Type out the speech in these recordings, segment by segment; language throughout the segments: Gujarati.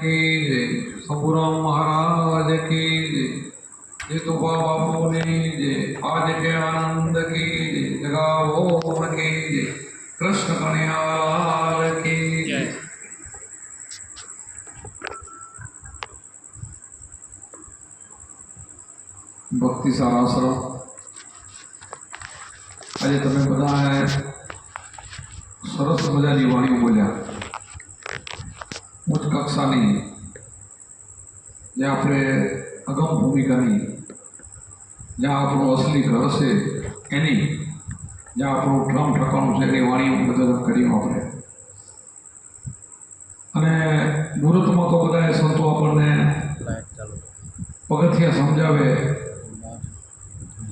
की जय, शंभुराम महाराज की जय, जितुबा बापू ने जय, आज के आनंद की जय, जगावो की जय, कृष्ण कन्हैया की जय। भक्ति साराश्रम आज तमे बधाए सरस मजानी वाणी बोलिया उच्च कक्षानी ज्यां आपणे अगम भूमिकानी ज्यां आपणो असली घर छे एनी ज्यां आपणो ઠમ ઠકાણું છે એની વાણીઓ બધા કર્યું આપણે અને મુહૂર્તમાં તો બધાએ સંતો આપણને પગથિયા સમજાવે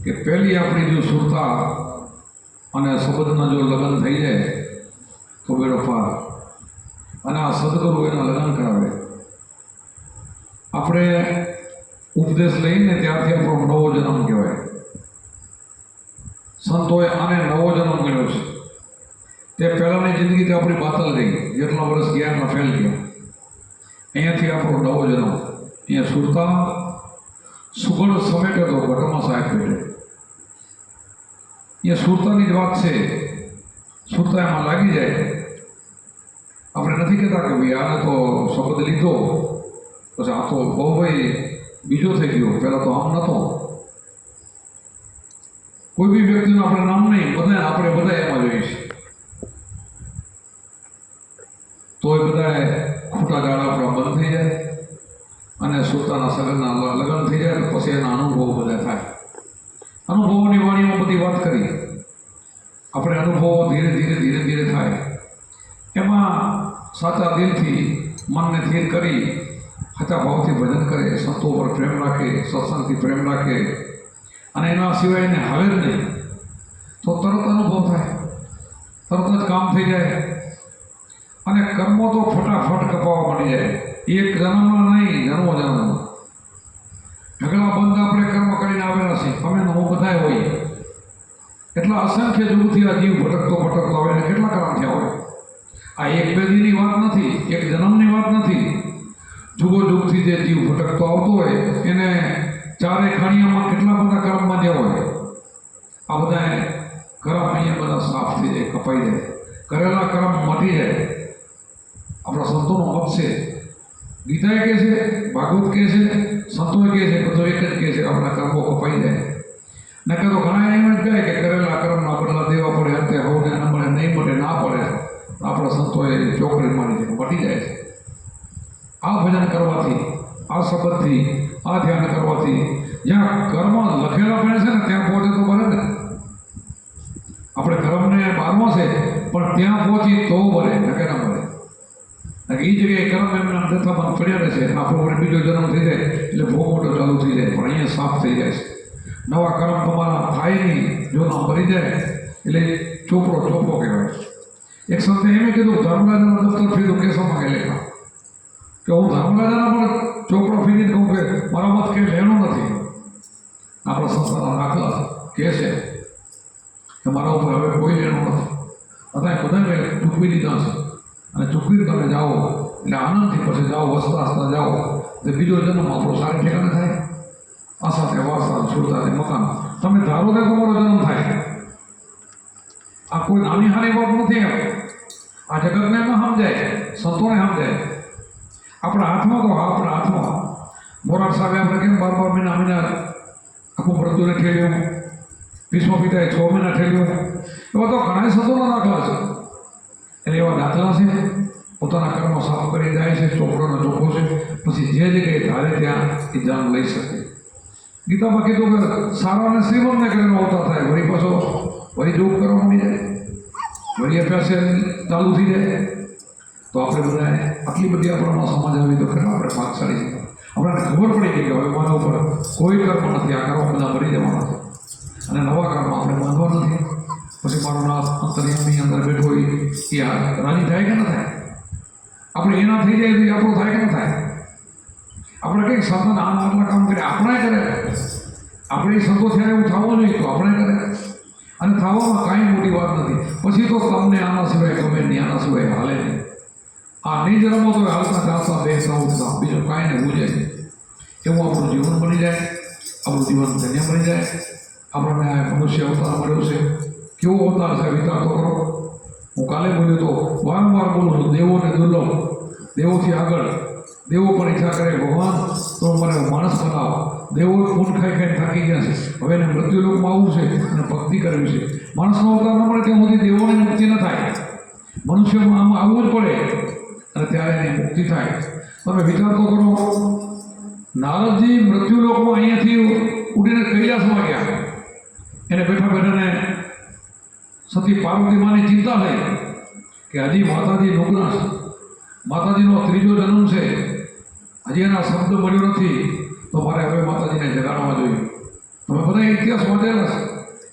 કે પહેલી આપણી જો સુરતા અને શબ્દના જો લગ્ન થઈ જાય તો બેડો પાર અને આ સદગુરુ એના લગ્ન કરાવે આપણે ઉપદેશ લઈને ત્યારથી આપણો નવો જન્મ કહેવાય સંતોએ આને નવો જન્મ ગણ્યો છે તે પહેલાંની જિંદગી તો આપણી બાતલ ગઈ જેટલા વર્ષ ગયા એટલા ફેલ ગયા અહીંયાથી આપણો નવો જન્મ અહીંયા સુરતા સુગળ સમેટે તો ઘટમાં સાહેબ પેટે અહીંયા સુરતાની જ વાત છે સુરતા એમાં લાગી જાય આપણે નથી કહેતા કે ભાઈ આને તો શબ્દ લીધો પછી આ તો બહુ ભાઈ બીજો થઈ ગયો પહેલાં તો આમ નહોતો કોઈ બી વ્યક્તિનું આપણે નામ નહીં બધા આપણે બધા એમાં જોઈએ છીએ તો એ બધા ખોટા ગાળા આપણા બંધ થઈ જાય અને સુરતાના સગનના લગ્ન થઈ જાય તો પછી એના અનુભવો બધા થાય અનુભવોની વાણીમાં બધી વાત કરી આપણે અનુભવો ધીરે ધીરે ધીરે ધીરે થાય એમાં સાચા દિલથી મનને સ્થિર કરી સાચા ભાવથી ભજન કરે સંતો પર પ્રેમ રાખે સત્સંગથી પ્રેમ રાખે અને એના સિવાય એને હાલે જ નહીં તો તરત અનુભવ થાય તરત જ કામ થઈ જાય અને કર્મો તો ફટાફટ કપાવવા માંડી જાય એક જન્મમાં નહીં જન્મો જન્મમાં ઢગલા બંધ આપણે કર્મ કરીને આવેલા છે અમે હું બધાએ હોય એટલા અસંખ્ય યુગથી આ જીવ ભટકતો આવે ને કેટલા કર્મ થયા હોય આ એક બે દીની વાત નથી એક જન્મની વાત નથી જુગો જુગથી જે જીવ ભટકતો આવતો હોય એને ચારે ખાણીઓમાં કેટલા બધા કર્મમાં જે હોય આ બધા કર્મ અહીંયા બધા સાફ થઈ જાય કપાઈ જાય કરેલા કર્મ મટી જાય આપણા સંતોનો મત છે ગીતાએ કહે છે ભાગવત કહે છે સંતોએ કહે છે બધો એક જ કહે છે આપણા કર્મો કપાઈ જાય નકર તો ઘણા એમ જ કહે કે કરેલા કર્મના બદલા દેવા પડે અંતે હોને ન મળે નહીં મળે ના પડે આપણા સંતોએ ચોકડી માની છે મટી જાય છે આ ભજન કરવાથી આ શબ્દથી આ ધ્યાન કરવાથી જ્યાં કર્મ લખેલા પડે છે ને ત્યાં પહોંચે તો બને ને આપણે કર્મને બારમો છે પણ ત્યાં પહોંચી તો બને નકે ના બને એ જગ્યાએ કર્મ એમના જથ્થામાં પડ્યા રહેશે આપણો વડે બીજો જન્મ થઈ જાય એટલે બહુ મોટો ચાલુ થઈ જાય પણ અહીંયા સાફ થઈ જાય છે નવા કર્મ તમારા થાય નહીં જો ના મરી જાય એટલે ચોપડો કહેવાય એક સંતે એમ કીધું ધર્મરાજાના દફતર ફીરું કેસોમાં કે લેખા કે હું ધર્મરાજાના પણ ચોપડો ફીરીને કહું કે મારા મત કંઈ લેણું નથી આપણા સંસ્થાના દાખલા કહે છે કે મારા ઉપર હવે કોઈ લેણું નથી અત્યારે બધાને ચૂકવી દીધા છે અને ચૂકવીને તમે જાઓ એટલે આનંદથી પછી જાઓ વસતા હસતા જાઓ એટલે બીજો જન્મ આપણો સારી ઠેકાણે થાય આ સાથે વારસા સુરતાથી મકાન તમે ધારો કે તમારો જન્મ થાય આ કોઈ નાની હાની વાત નથી આ જગતને ન સમજાય સંતોને સમજાય આપણા હાથમાં તો આપણા હાથમાં મોરાર સાહેબે આપણે કેમ 12 મહિના આખું મૃત્યુને ઠેલ્યું ભીષ્મ પિતાએ 6 મહિના ઠેલ્યું એવા તો ઘણા સંતોના દાખલા છે એટલે એવા દાખલા છે પોતાના કર્મ સાફ કરી જાય છે ચોપડોનો ચોખ્ખો છે પછી જે જગ્યાએ ધારે ત્યાં એ જાન લઈ શકે ગીતામાં કીધું કે સારા અને શ્રીમંતને કરીને હોતા થાય વળી પાછો વળી જોગ કરવા માંડી જાય વળી અભ્યાસ ચાલુ થઈ જાય તો આપણે બધાએ આટલી બધી આપણામાં સમાજ આવી તો ખરા આપણે ભાગશાળી છીએ આપણને ખબર પડી ગઈ કે હવે મારા ઉપર કોઈ કર્મ નથી આ કર્મ બધા મરી જવાના છે અને નવા કર્મ આપણે બાંધવા નથી પછી મારો નાથ અંતર્યામી અંદર બેઠો હોય એ રાજી થાય કે ન થાય આપણે એના થઈ જાય તો આપણું થાય કે ન થાય આપણે કંઈક સાધન આટલા કામ કરે આપણે કરે આપણે સંતો થયા એવું થવું જોઈએ તો આપણે કરે અને થવામાં કાંઈ મોટી વાત નથી પછી તો તમને આના સિવાય ગમે નહીં આના સિવાય હાલે નહીં આ નિજ રમતો હાલતા ચાલતા બેસતા ઉઠતા બીજું કાંઈ ને ભૂજાય નહીં. એવું આપણું જીવન બની જાય, આપણું જીવન ધન્ય બની જાય. આપણને આ મનુષ્ય અવતાર મળ્યો છે, કેવો અવતાર છે વિચાર તો કરો. હું કાલે બોલ્યો તો વારંવાર બોલું છું, દેવોને દુર્લભ, દેવોથી આગળ. દેવો પણ ઈચ્છા કરે ભગવાન તો મને માણસ બનાવો. દેવો ખૂન ખાઈ ખાઈને થાકી ગયા છે, હવે એને મૃત્યુલોકમાં આવવું છે અને ભક્તિ કરવી છે. માણસનો અવતાર ન મળે ત્યાં સુધી દેવોની મુક્તિ ન થાય. મનુષ્યમાં આમ આવવું જ પડે અને ત્યારે એની મુક્તિ થાય. તમે વિચાર તો કરો, નારદજી મૃત્યુલોકમાં અહીંયાથી ઉડીને કૈલાસમાં ગયા. એને બેઠા બેઠાને સતી પાર્વતી માની ચિંતા થઈ કે હજી માતાજી નુગ્ન છે, માતાજીનો ત્રીજો જન્મ છે, હજી એના શબ્દ મળ્યો નથી, તો મારે હવે માતાજીને જગાડવા જોઈએ. તમે બધા ઇતિહાસ વાંચેલા છે,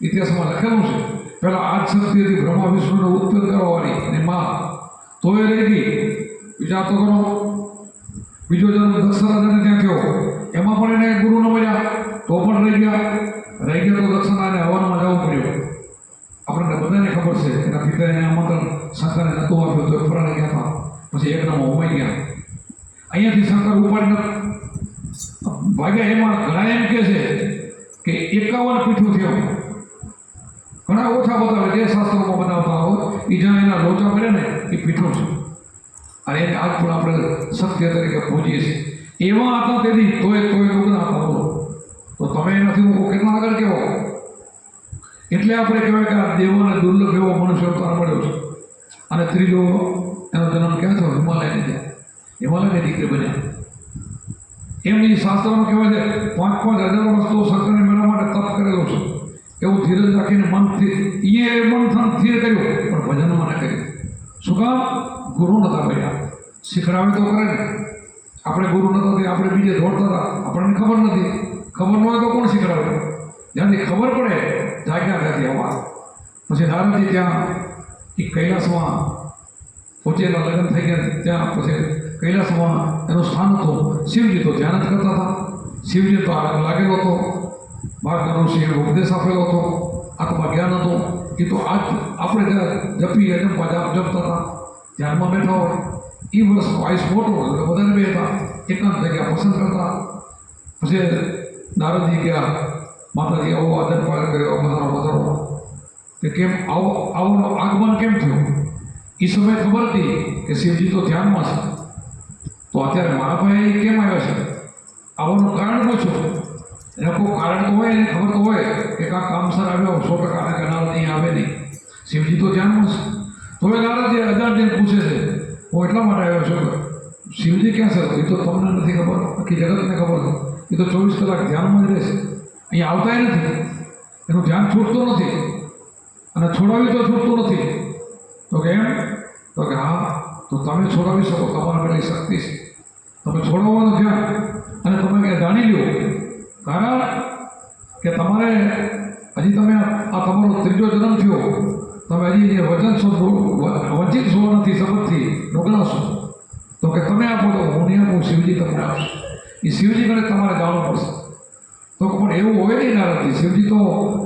ઇતિહાસમાં લખેલું છે. પહેલાં આજ શક્તિ હતી બ્રહ્મા વિષ્ણુને ઉત્પન્ન કરવાની અને માં તો એ રહી ગઈ. વિચાર તો કરો, બીજો જન્મ દક્ષરાજાને ત્યાં થયો, એમાં પણ એને ગુરુ ન મળ્યા તો પણ રહી ગયા તો દક્ષરાને હવનમાં જવું પડ્યું. આપણને બધાને ખબર છે એના પિતાએ આમંત્રણ શંકરને નહોતું આપ્યું તો ફરાને ગયા હતા, પછી એકનામાં હોમાઈ ગયા. અહીંયાથી શંકર ઉપાડીને ભાગ્યા. એમાં ઘણા એમ કહે છે કે 51 પીઠું થયો. ઘણા ઓછા બતાવે, જે શાસ્ત્રોમાં બનાવતા હોય એ જ્યાં એના લોચા પડે ને એ પીઠું છે. અને એને આજ પણ આપણે સત્ય તરીકે પૂજીએ છીએ. એવા હતા તેથી તોય લુગ્ન હતા. બોલો તો તમે એનાથી હું કેટલા આગળ કહેવો. એટલે આપણે કહેવાય કે આ દેવોને દુર્લભ એવો મનુષ્ય અવતાર મળ્યો છે. અને ત્રીજો એનો જન્મ ક્યાં થયો? હિમાલયની ત્યાં, હિમાલયની દીકરી બન્યા. એમની શાસ્ત્રોમાં કહેવાય છે 5,000 વર્ષ તો શંકરને મેળવવા માટે તપ કરેલો છે. એવું ધીરજ રાખીને મનથી મન સ્થિર કર્યું, પણ ભજનમાં ન કર્યું. શું કામ? ગુરુ નહોતા પડ્યા. શીખડાવે તો કરે ને. આપણે ગુરુ નહોતા તે આપણે બીજે દોડતા હતા, આપણને ખબર નથી. ખબર ન હોય તો કોણ શીખડાવે? જ્યાંથી ખબર પડે જાગ્યા ત્યાંથી હવા. પછી નારદજી ત્યાં એ કૈલાસમાં પહોંચેલા, લગ્ન થઈ ગયા ત્યાં. પછી કૈલાસમાં એનું સ્થાન હતું. શિવજી તો ધ્યાન જ કરતા હતા. શિવજી તો આગ લાગેલો હતો. બાળકનો ઋષિએ ઉપદેશ આપેલો હતો, આત્મા જ્ઞાન હતું. એ તો આજ આપણે જ્યાં જપી જપતા હતા, ધ્યાનમાં બેઠા હોય. એ વર્ષ આયુષ મોટો એટલે વધારે બે હતા, એકાંત જગ્યા પસંદ કરતા. પછી નારદજી ગયા, માતાજી આવો આદર પાલન કર્યો, વધારો કે કેમ આવું આગમન કેમ થયું. એ સમયે ખબર હતી કે શિવજી તો ધ્યાનમાં છે, તો અત્યારે મારા ભાઈ કેમ આવ્યા છે, આવવાનું કારણ પૂછ્યું. એને કોઈ કારણ તો હોય, એને ખબર તો હોય કે કામસર આવ્યો 100% કે નારદજી આવે નહીં. શિવજી તો ધ્યાનમાં છે. તો એ નારદજી અજાણ્યને પૂછે છે, હું એટલા માટે આવ્યો છું. શિવજી ક્યાં છે? એ તો તમને નથી ખબર, આખી જગતને ખબર છે. એ તો 24 કલાક ધ્યાનમાં જ રહેશે, અહીંયા આવતાય નથી. એનું ધ્યાન છૂટતું નથી અને છોડાવી તો છૂટતું નથી. તો કે એમ? તો કે હા, તો તમે છોડાવી શકો, તમારા પેલી શક્તિ છે. તમે છોડાવવાનું ધ્યાન અને તમે જાણી લો. કારણ કે તમારે હજી તમે આ તમારો ત્રીજો જન્મ થયો, તમે હજી વંચિત છો નથી શબ્દથી ઢોકળાશો. તો કે તમે આપો તો હું નહીં આપું, શિવજી તમને આપશે. એ શિવજી કણે તમારે જાણવું પડશે. તો પણ એવું હોય નહીં નારદજી, શિવજી તો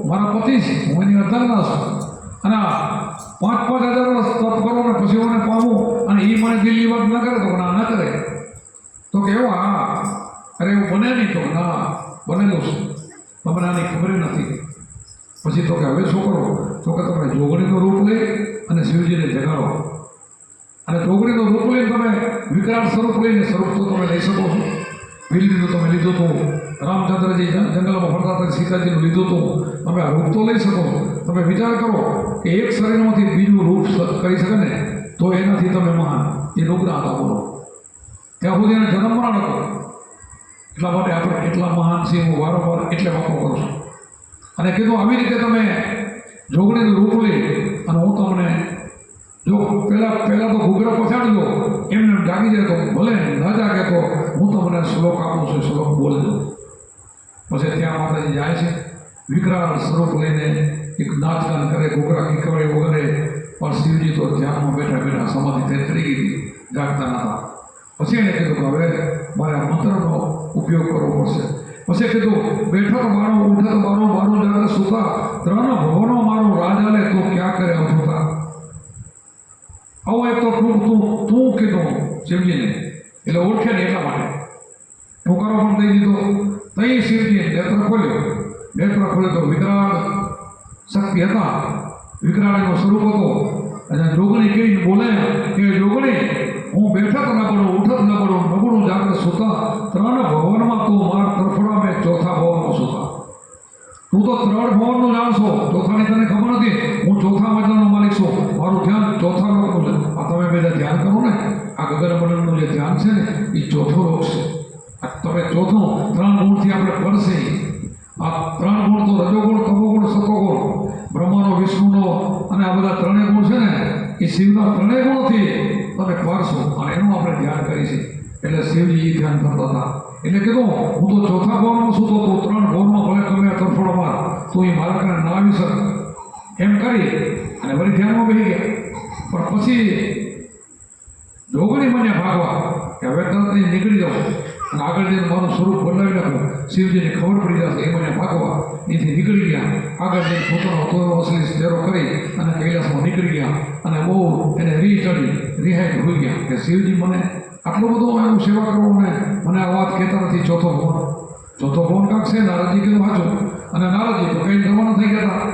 મારા પતિ છે, હું એની અર્ધના છું. અને 5,000 વર્ષ તપ કરો ને પછી મને પામું અને એ મને દિલ્હી વાત ન કરે તો ના ન કરે. તો કે એવું? હા. અરે એવું બને નહીં. તો ના, બનેલું છે, તમને આની ખબર નથી. પછી તો કે હવે શું કરો? તો કે તમે જોગણીનું રૂપ લઈ અને શિવજીને જગાડો. અને જોગણીનું રૂપ લઈને તમે વિકરાળ સ્વરૂપ લઈને સ્વરૂપ તો તમે લઈ શકો છો. બિલ્લીનું તમે લીધું હતું, રામચંદ્રજી જંગલમાં ફરતા હતા, સીતાજીનું લીધું હતું. તમે આ રૂપ તો લઈ શકો. તમે વિચાર કરો કે એક શરીરમાંથી બીજું રૂપ કરી શકે ને, તો એનાથી તમે મહાન. એ નુગ્ન હતા. બોલો, ત્યાં સુધી એને જન્મ મરણ હતો. એટલા માટે આપણે કેટલા મહાન છીએ હું વારંવાર એટલે વાતો કરું છું. અને કીધું આવી રીતે તમે જોગણીનું રૂપ લઈ અને હું તમને જો પહેલાં તો ઘૂઘરા પછાડજો, એમને જાગી જાય તો ભલે, ન જાગે તો હું તમને શ્લોક આપું છું, શ્લોક બોલજો. પછી ત્યાં માતાજી જાય છે, વિકરાળ સ્વરૂપ લઈને એક નાચગાન કરે, ઘૂઘરા ખીખવાડે વગેરે. પણ શિવજી તો ધ્યાનમાં બેઠા સમાધિ થઈ ચડી ગઈ હતી, જાગતા નહોતા. પછી એને કીધું કે હવે મારે આ મંત્રનો ઉપયોગ કરવો પડશે. પછી કીધું બેઠક મારો, ઉઠક મારો, મારો જાગે સુતા, 3 ભવનો મારો રાજાલે તો ક્યાં કરે અભૂતા. આવો એક તો તું તું કીધું શિવજીને એટલે ઓળખે ને એટલા માટે ઠુકારો પણ દઈ દીધો. તઈ શિવજીએ નેત્ર ખોલ્યો તો વિકરાળ શક્તિ હતા, વિકરાળનું સ્વરૂપ હતો. અને જોગણી કેવી બોલે કે જોગણી હું બેઠક ન પડું, ઉઠક ન પડું, નબળું જાગૃત સુતા, ત્રણ ભવનમાં તું માર તરફડા મેં ચોથા ભવનમાં સુતા. તું તો ત્રણ ભવનનું જાણશો, ચોથાની તને ખબર નથી. હું ચોથા મજલાનો માલિક છું, મારું ધ્યાન ચોથા લોકનું છે. આ તમે બધા ધ્યાન કરો ને, આ ગગન મંડળનું જે ધ્યાન છે ને એ ચોથો લોક છે. આ તમે ચોથું ત્રણ ગુણથી આપણે પડશે. આ ત્રણ ગુણ તો રજોગુણ, તમોગુણ, સતોગુણ, બ્રહ્માનો, વિષ્ણુનો અને આ બધા ત્રણેય ગુણ છે ને એ શિવના ત્રણેય ગુણોથી તમે પડશો અને એનું આપણે ધ્યાન કરીશું. એટલે શિવજી એ ધ્યાન કરતા હતા. એટલે કીધું હું તો ચોથા ભવનમાં સૂતો તો ત્રણ ભવનમાં ભલે તમે તરફોડો માર તું એ મારા કારણે ના આવી શક એમ કરી અને વળી ધ્યાનમાં બેસી ગયા. પણ પછી જોગણી મને ભાગવા કે હવે તરત નીકળી જાઓ અને આગળ જઈને મારું સ્વરૂપ બદલાવી નાખું, શિવજીને ખબર પડી જશે એ મને ભાગવા. એથી નીકળી ગયા. આગળ જઈને પોતાનો તોરો અસલી ચહેરો કરી અને કૈલાસમાં નીકળી ગયા. અને બહુ એને રિહાઈ હોઈ ગયા કે શિવજી મને આટલું બધું એનું સેવા કરવું ને મને આ વાત કહેતા નથી. ચોથો ભવન કાંક છે. નારદજી કીધું સાચું. અને નારદજી તો કંઈ જમાના થઈ ગયા હતા,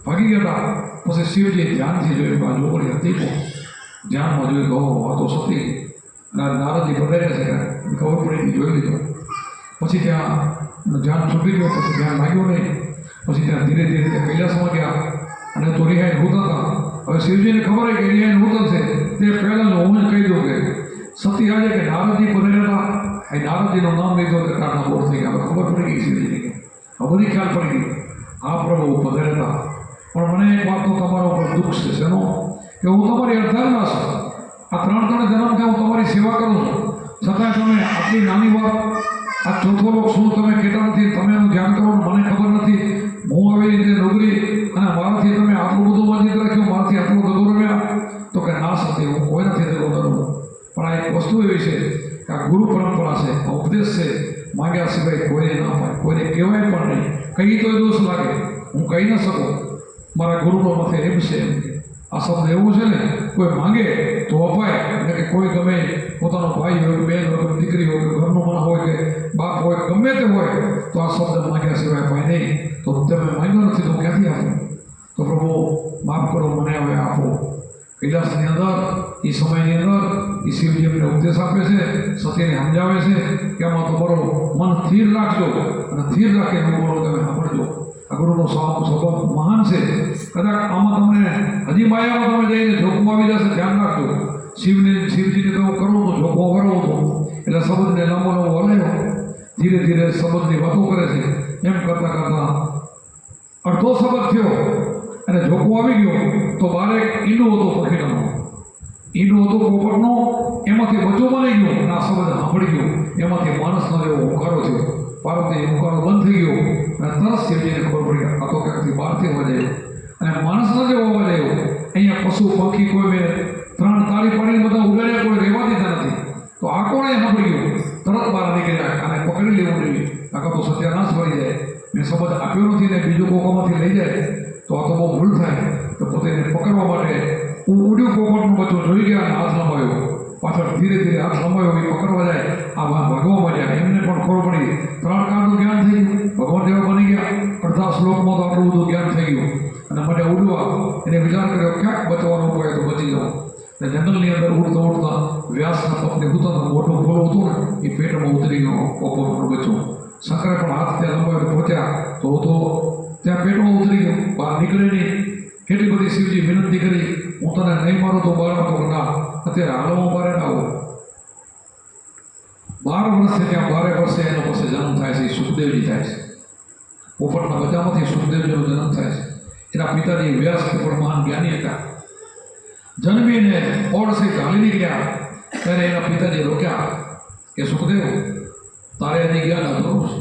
ભાગી ગયા હતા. પછી શિવજી ધ્યાનથી જોયું આ જોગણી હતી તો ધ્યાનમાં જોયું કે વાતો સતી. અને નારદજી બધાને છે ખબર પડી, જોઈ લીધો. પછી ત્યાં ધ્યાન છૂટી ગયો, પછી ધ્યાન લાગ્યું નહીં. પછી ત્યાં ધીરે ધીરે કૈલાસમાં ગયા અને તો રિહાઈને ભૂત હતા. હવે શિવજીને ખબર હોય કે રિહાઈને ભૂત હશે તે પહેલાં હું જ કહી દઉં કે સતી આજે કે નારદજી પધાર્યા હતા. એ નારદજીનું નામ લીધું કે કારના બોર થઈ ગયા. હવે ખબર પડી ગઈ શિવજીને કે હવે બધી ખ્યાલ પડી ગઈ આ પ્રભુ પધાર્યા હતા. પણ મને એક વાત તો તમારા ઉપર દુઃખ છે શેનો કે હું તમારી અર્ધાંગના છું. આ ત્રણ જન્મથી હું તમારી સેવા કરું છું, છતાં તમે આટલી નાની વાત આ ચોથો લોક શું તમે કહેતા નથી, તમે એનું ધ્યાન કરો મને ખબર નથી. હું આવી રીતે નોકરી અને મારાથી તમે આટલું બધું માજી રાખ્યું, મારાથી આટલું બધું રમ્યા તો કે ના સતી હું કોઈ નથી દેવો કરું. પણ આ એક વસ્તુ એવી છે કે આ ગુરુ પરંપરા છે, આ ઉપદેશ છે, માગ્યા સિવાય કોઈને ના પાય, કોઈને કહેવાય પણ નહીં. કહી તો દોષ લાગે, હું કહી ન શકું મારા ગુરુનો માથે એમ છે એમ. આ શબ્દ એવું છે ને કોઈ માંગે તો અપાય. એટલે કે કોઈ ગમે પોતાનો ભાઈ હોય, બેન હોય, દીકરી હોય, ઘરનો માણસ હોય કે બાપ હોય, ગમે તે હોય તો આ શબ્દ માંગ્યા સિવાય અપાય નહીં. તો તમે માંગ્યો નથી તો ક્યાંથી આપો? તો પ્રભુ માફ કરો, મને હવે આપો. કૈલાસની અંદર એ સમયની અંદર એ શિવજી એમને ઉપદેશ આપે છે, સતીને સમજાવે છે કે આમાં તમારો મન સ્થિર રાખજો અને સ્થિર રાખીને બોલો તમે સાંભળજો. આ ગુરુનો સ્વભાવ મહાન છે. કદાચ આમાં તમને હજી માયામાં તમે જઈને જોખમ આવી જશે, ધ્યાન રાખજો. શિવજીને તમે કરો તો જોખમ ભરવો હતો એટલે સંબંધને લાંબો હલાયો. ધીરે ધીરે સંબંધની વાતો કરે છે. એમ કરતાં અડધો સંબંધ થયો અને જોખમ આવી ગયો તો બારે ઈંડું હતું પખીડાનું, ઈંડું હતું પોપટનું, એમાંથી બચો બની ગયો અને આ સંબંધ સાંભળી ગયો. એમાંથી માણસનો એવો હુંકારો થયો. પાર્વતી હુંકારો બંધ થઈ ગયો અને તરત શિવજીને ખબર પડી આ તો ક્યાંકથી બહારથી અવાજ આવ્યો અને માણસનો જેવો અવાજ આવ્યો. અહીંયા પશુ પંખી કોઈ મેં ત્રણ તાળી પાડીને બધા ઉડાડ્યા, કોઈ રહેવા દીધા નથી. તો આ કોણે સાંભળી ગયું? તરત બહાર નીકળ્યા અને પકડી લેવું જોઈએ, આખા તો સત્યાનાશ કરી જાય. મેં સંબંધ આપ્યો નથી ને બીજું કોકોમાંથી લઈ જાય તો આ તો બહુ ભૂલ થાય. તો પોતે એને પકડવા માટે ઉડ્યું પોપટનું બચ્ચું જોઈ ગયા અને હાથ લંબાવ્યો. પાછળ ધીરે ધીરે હાથ લંબાવ્યો, એ પકડવા જાય, આ ભાગવા માંડ્યા. એમને પણ ખબર પડી ત્રણ કાળનું જ્ઞાન થઈ ગયું, ભગવાન જેવા બની ગયા. અડધા શ્લોકમાં તો આટલું બધું જ્ઞાન થઈ ગયું અને મને ઉડવા એને વિચાર કર્યો ક્યાંક બચવાનો ઉપાય તો બચી જાઓ. એટલે જંગલની અંદર ઉડતા વ્યાસના પગને ઉતરતા મોટો ફોલો હતો ને એ પેટમાં ઉતરી ગયો પોપટનું બચ્ચું. શંકરે પણ હાથ ત્યાં લંબાવીને પહોંચ્યા તો ત્યાં પેટમાં ઉતરી ગયો, બહાર નીકળે નહીં. કેટલી બધી શિવજી વિનંતી કરી, હું તને નહીં મારું તો બહાર તો ના, અત્યારે હાલમાં બારે ના આવું. 12 વર્ષથી ત્યાં 12 વર્ષે એનો પછી જન્મ થાય છે, સુખદેવજી થાય છે. પોપટના બચ્ચામાંથી સુખદેવજીનો જન્મ થાય છે. એના પિતાજી વ્યાસ પણ મહાન જ્ઞાની હતા. જન્મીને ઓળસે ચાલી નીકળ્યા ત્યારે એના પિતાજી રોક્યા કે સુખદેવ તારે એની જ્ઞાન અધૂરું છે,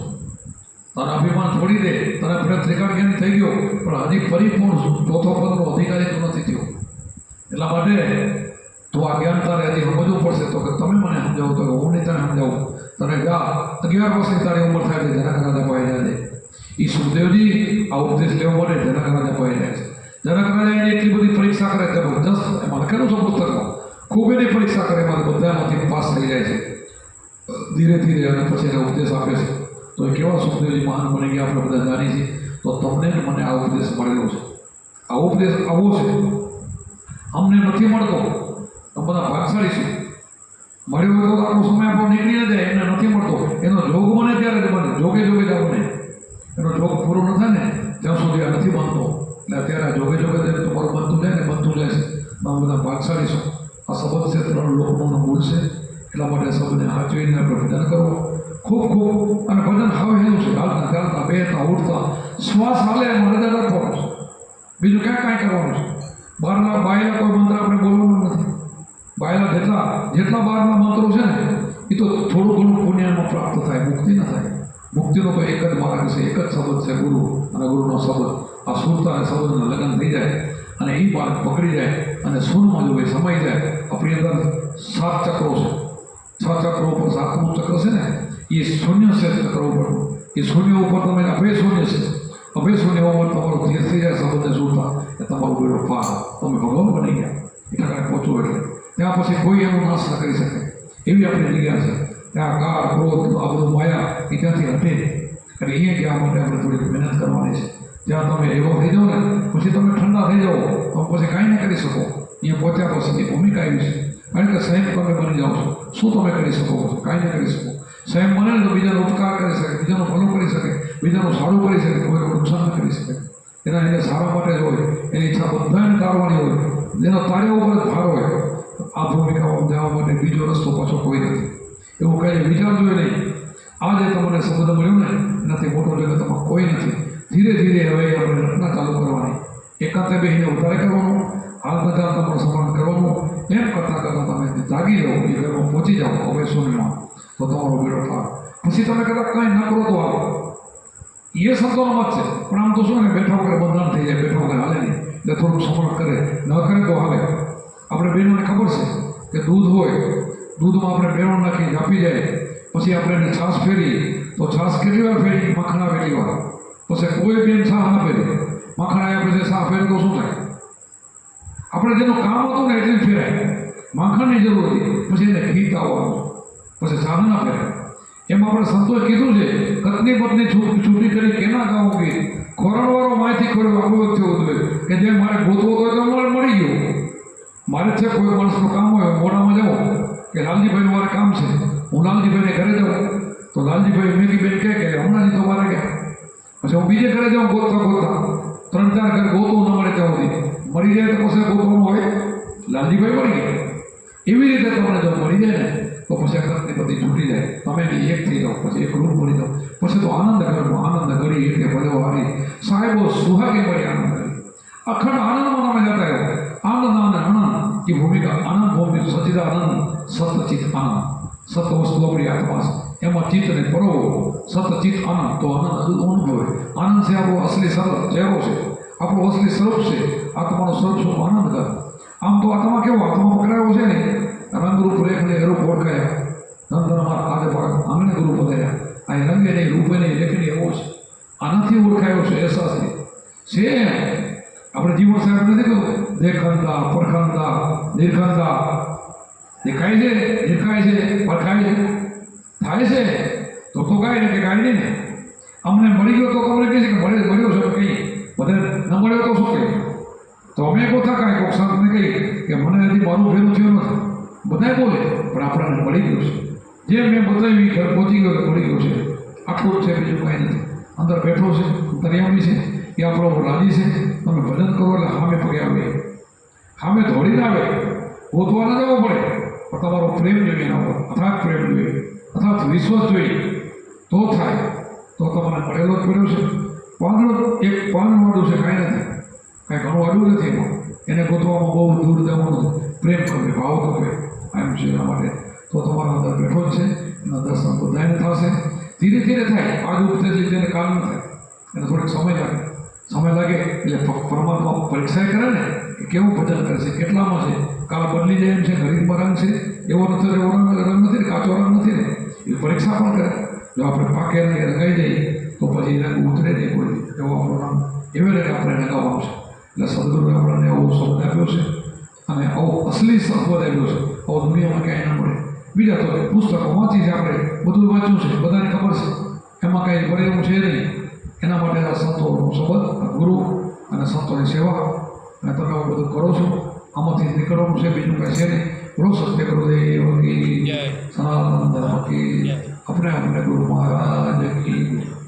તારા અભિમાન છોડી દે. તને આપણે ત્રિકાળ જ્ઞાની થઈ ગયો પણ હજી પરિપૂર્ણ ચોથો પદનો અધિકારી તો નથી થયો. એટલા માટે તો આ જ્ઞાન તારે હજી સમજવું પડશે. તો કે તમે મને સમજાવો તો હું નહીં તને સમજાવું. તને જા 11 વર્ષની તારી ઉંમર થાય છે, જનક રાજા પાઈ જાય છે. એ સુખદેવજી આ ઉપદેશ લેવા માટે જનક રાજા પાઈ જાય છે. જનક રાજા એને એટલી બધી પરીક્ષા કરે જબરજસ્ત. એમાં લખેલું છે પુસ્તકમાં ખૂબ એની પરીક્ષા કરે એમાં બધામાંથી પાસ થઈ જાય છે ધીરે ધીરે, અને પછી એને ઉપદેશ આપે છે. તો એ કેવા સુખદેવજી મહાન બની ગયા આપણે બધા જાણીએ છીએ. તો તમને જ મને આ ઉપદેશ મળેલો છે. આ ઉપદેશ આવો છે, અમને નથી મળતો. તમે બધા ભાગશાળી છો. મળ્યો હોય તો આખો સમય આપણો નીકળી ન જાય, એમને નથી મળતો. એનો જોગ બને ત્યારે જ બને, જોગે જોગે જ બને. એનો જોગ પૂરો ન થાય ને ત્યાં સુધી આ નથી બનતો. એટલે અત્યારે જોગે જોગે જ્યારે તમારું બનતું જાય ને બનતું જાય છે. તમે બધા ભાગશાળી છો. આ સંબંધ છે 3 લોકનો મૂળ છે. એટલા માટે સૌને હાચવીને આપણે ભજન કરવું ખૂબ ખૂબ. અને ભજન હવે એવું છે, હાલતા ચાલતા બેસતા ઉઠતા શ્વાસ હાલે એમાં હૃદય રાખવાનું છે. બીજું ક્યાં કાંઈ કરવાનું છે. બહારના બાયલા કોઈ મંત્ર આપણે બોલવાનું નથી. બાયલા જેટલા બહારના મંત્રો છે ને એ તો થોડું ઘણું પુણ્યમાં પ્રાપ્ત થાય, મુક્તિ ન થાય. મુક્તિનો તો એક જ માર્ગ છે, એક જ શબ્દ છે ગુરુ, અને ગુરુનો શબ્દ. આ સુરતા અને શબ્દના લગ્ન થઈ જાય અને એ માર્ગ પકડી જાય અને શૂન્યમાં જો એ સમાઈ જાય. આપણી અંદર 7 ચક્રો છે. 6 ચક્રો ઉપર 7મું ચક્ર છે ને એ શૂન્ય છે. ચક્ર ઉપર એ શૂન્ય ઉપર તમે અભય શૂન્ય છે. અભય શૂન્ય ઉપર તમારું ધીર થઈ જાય શબ્દને સુરતા, એ તમારું બેડો પાર, તમે ભગવાન બની ગયા. એ ઠકાને પહોંચો એટલે ત્યાં પછી કોઈ એનો નાશ ન કરી શકે એવી આપણી જગ્યા છે. ત્યાં કાર ક્રોધ આ બધું માયા એ ત્યાંથી હટે. અને અહીંયા ગયા માટે આપણે થોડીક મહેનત કરવાની છે. જ્યાં તમે એવો થઈ જાઓ ને પછી તમે ઠંડા થઈ જાઓ તો પછી કાંઈ ન કરી શકો. અહીંયા પહોંચ્યા પછી એ ભૂમિકા આવી છે. કારણ કે સંયમ તમે બની જાઓ છો. શું તમે કરી શકો છો? કાંઈ ન કરી શકો. સંયમ બને ને તો બીજાનો ઉપકાર કરી શકે, બીજાનું ભલું કરી શકે, બીજાનું સારું કરી શકે, કોઈનું નુકસાન ન કરી શકે. એના એને સારા માટે જ હોય. એની ઈચ્છા બધાને તારવાની હોય. જેનો તાર્યા ઉપર જ ભાર હોય. આ ભૂમિકામાં જવા માટે બીજો રસ્તો પાછો કોઈ નથી. એવું કંઈ વિચારજો નહીં. આ જે તમને શબ્દ મળ્યો ને એનાથી મોટો જગતમાં કોઈ નથી. ધીરે ધીરે હવે આપણે રચના ચાલુ કરવાની. એકાંતે બેસીને વધારે કરવાનું, હાલતા ચાલતા પણ સન્માન કરવાનું. એમ કરતાં કરતાં તમે જાગી જાઓ, એ ઘરમાં પહોંચી જાઓ હવે શૂન્યમાં, તો તમારો બેડો થાય. પછી તમે કદાચ કાંઈ ન કરો તો આવો. એ શબ્દોનો મત છે. પણ આમ તો શું ને બેઠા વગર બંધાણ થઈ જાય, બેઠા વગર હાલે નહીં. એટલે થોડુંક સમરણ કરે, ન કરે તો હાલે. આપણે બહેનોને ખબર છે કે દૂધ હોય, દૂધમાં આપણે બેરો નાખી આપી જાય, પછી આપણે એને છાશ ફેરી તો છાશ કેટલી વાર ફેરી? માખણ આવે એટલી વાર. પછી કોઈ બેન છાશ ના ફેરે, માખણ આવ્યા પછી છાશ ફેરે તો શું થાય? આપણે જેનું કામ હતું ને એટલી ફેરાય. માખણની જરૂર હતી, પછી એને ઘી આવવાનું, પછી છાશ ના ફેરે. એમ આપણે સંતોએ કીધું છે, કતની પત્ની છૂટી કરી કેના ગાવું ગઈ, ખોરણવાળો માહિતી ખોર્યો આવું થયું હતું કે જે મારે ગોતવો હોય તો મારે મળી ગયો. મારે છે કોઈ માણસનું કામ હોય, મોઢામાં જાઉં કે લાલજીભાઈનું મારે કામ છે, હું લાલજીભાઈને ઘરે જાઉં તો લાલજીભાઈ મેગીબેન કહે કે હમણાં જ તો મારે ગયા. પછી હું બીજે ઘરે જાઉં ગોતતા ગોતતા 3-4 ઘરે ગોતવું ન મળે ત્યાં સુધી મળી જાય તો પછી ગોતવાનું હોય, લાલજીભાઈ મળી ગયા. એવી રીતે તમને જો મળી જાય ને તો પછી કતની બધી છૂટી જાય. તમે એક થઈ જાઓ, પછી એક રૂપ મળી જાઓ, પછી તો આનંદ ઘરનો આનંદ ઘડી એટલે ભલો હારી સાહેબો સુહાગે મળી આનંદ કરી. અખંડ આનંદમાં તમે જતા રહ્યો. આનંદ આનંદ એ ભૂમિકા આનંદ ભૂમિ સચિદાનંદ સતચિત આનંદ. સત વસ્તુ આપણી આત્મા છે, એમાં ચિત્તને પરોવો સતચિત આનંદ, તો આનંદ અનુભવે. આનંદ છે આપણો અસલી ચહેરો છે, આપણું અસલી સ્વરૂપ છે. આત્માનું સ્વરૂપ શું? આનંદ કર. આમ તો આત્મા કેવો? આત્મા પકડાયો છે ને રંગરૂપ રેખને રૂપ ઓળખાયા. ધનધનમાં આજે ભાગ આંગણે ગુરુ પધાર્યા. આ રંગે નહીં, રૂપે નહીં, લેખની એવો છે. આનાથી ઓળખાયો છે, અહેસાસથી છે. આપણે જીવન સાહેબ નથી કહ્યું દેખંતા પરખંતા નિર્ખંતા. દેખાય છે, દેખાય છે, પરખાય છે, થાય છે તો કાંઈ ને કે કાંઈ નહીં ને. અમને મળી ગયો તો તમને કહે છે કે મળ્યો છે તો કહીએ, બધે ન મળ્યો તો શું કહીએ? તો અમે કોથા કાંઈ કોક સંતને કહીએ કે મને હજી મારું ફેરું થયું નથી. બધાય બોલે પણ આપણને મળી ગયું છે. જે મેં બતાવ્યું ઘર પહોંચી ગયો મળી ગયું છે. આખું જ છે, બીજું કાંઈ નથી. અંદર બેઠો છે, અંતર્યામી છે, એ આપણો રાજી છે. તમે ભજન કરો એટલે સામે પગે આવે, સામે દોડીને આવે. ગોતવા ન જવો પડે, પણ તમારો પ્રેમ જોઈએ એના ઉપર, અથાગ પ્રેમ જોઈએ, અથાગ વિશ્વાસ જોઈએ તો થાય. તો તમને મળેલો જ પડ્યો છે. એક પાંદડું છે, કાંઈ નથી, કાંઈ ઘણું આડું નથી એમાં. એને ગોતવામાં બહુ દૂર જવાનું પ્રેમ કરે, ભાવ કરે એમ છે. એના માટે તો તમારા અંદર બેઠો જ છે. એના દર્શન બધાને થશે, ધીરે ધીરે થાય. આજ ઉપદેશ લીધે કામ ન થાય, એને થોડીક સમય લાગે. સમય લાગે એટલે પરમાત્મા પરીક્ષા કરે ને કે કેવું ભજન કરે છે, કેટલામાં છે. કાલ બદલી જાય એમ છે, ગરીબમાં રંગ છે, એવો નથી, એવો રંગ નથી ને, કાચો રંગ નથી ને, એ પરીક્ષા પણ કરે. જો આપણે પાકે રંગાઈ જઈએ તો પછી રંગ ઉતરે નહીં કોઈ, એવો આપણો રંગ એવી રીતે આપણે રંગાવવાનું છે. એટલે સદગુરુએ આપણને એવો શબ્દ આપ્યો છે. અને આવું અસલી સંપદ આવ્યો છે આવો દુનિયામાં ક્યાંય ન મળે. બીજા તો પુસ્તકો વાંચી છે, આપણે બધું વાંચ્યું છે, બધાને ખબર છે, એમાં કાંઈ ભરેલું છે નહીં. એના માટે આ સંતોનો સંબંધ, ગુરુ અને સંતોની સેવા, અને તમે આવું બધું કરો છો, આમાંથી નીકળવાનું છે, બીજું કાંઈ છે નહીં. બોલો સત્ય ગુરુદેવ કી, સનાતન ધર્મ કી, अपने अपने गुरु महाराज की.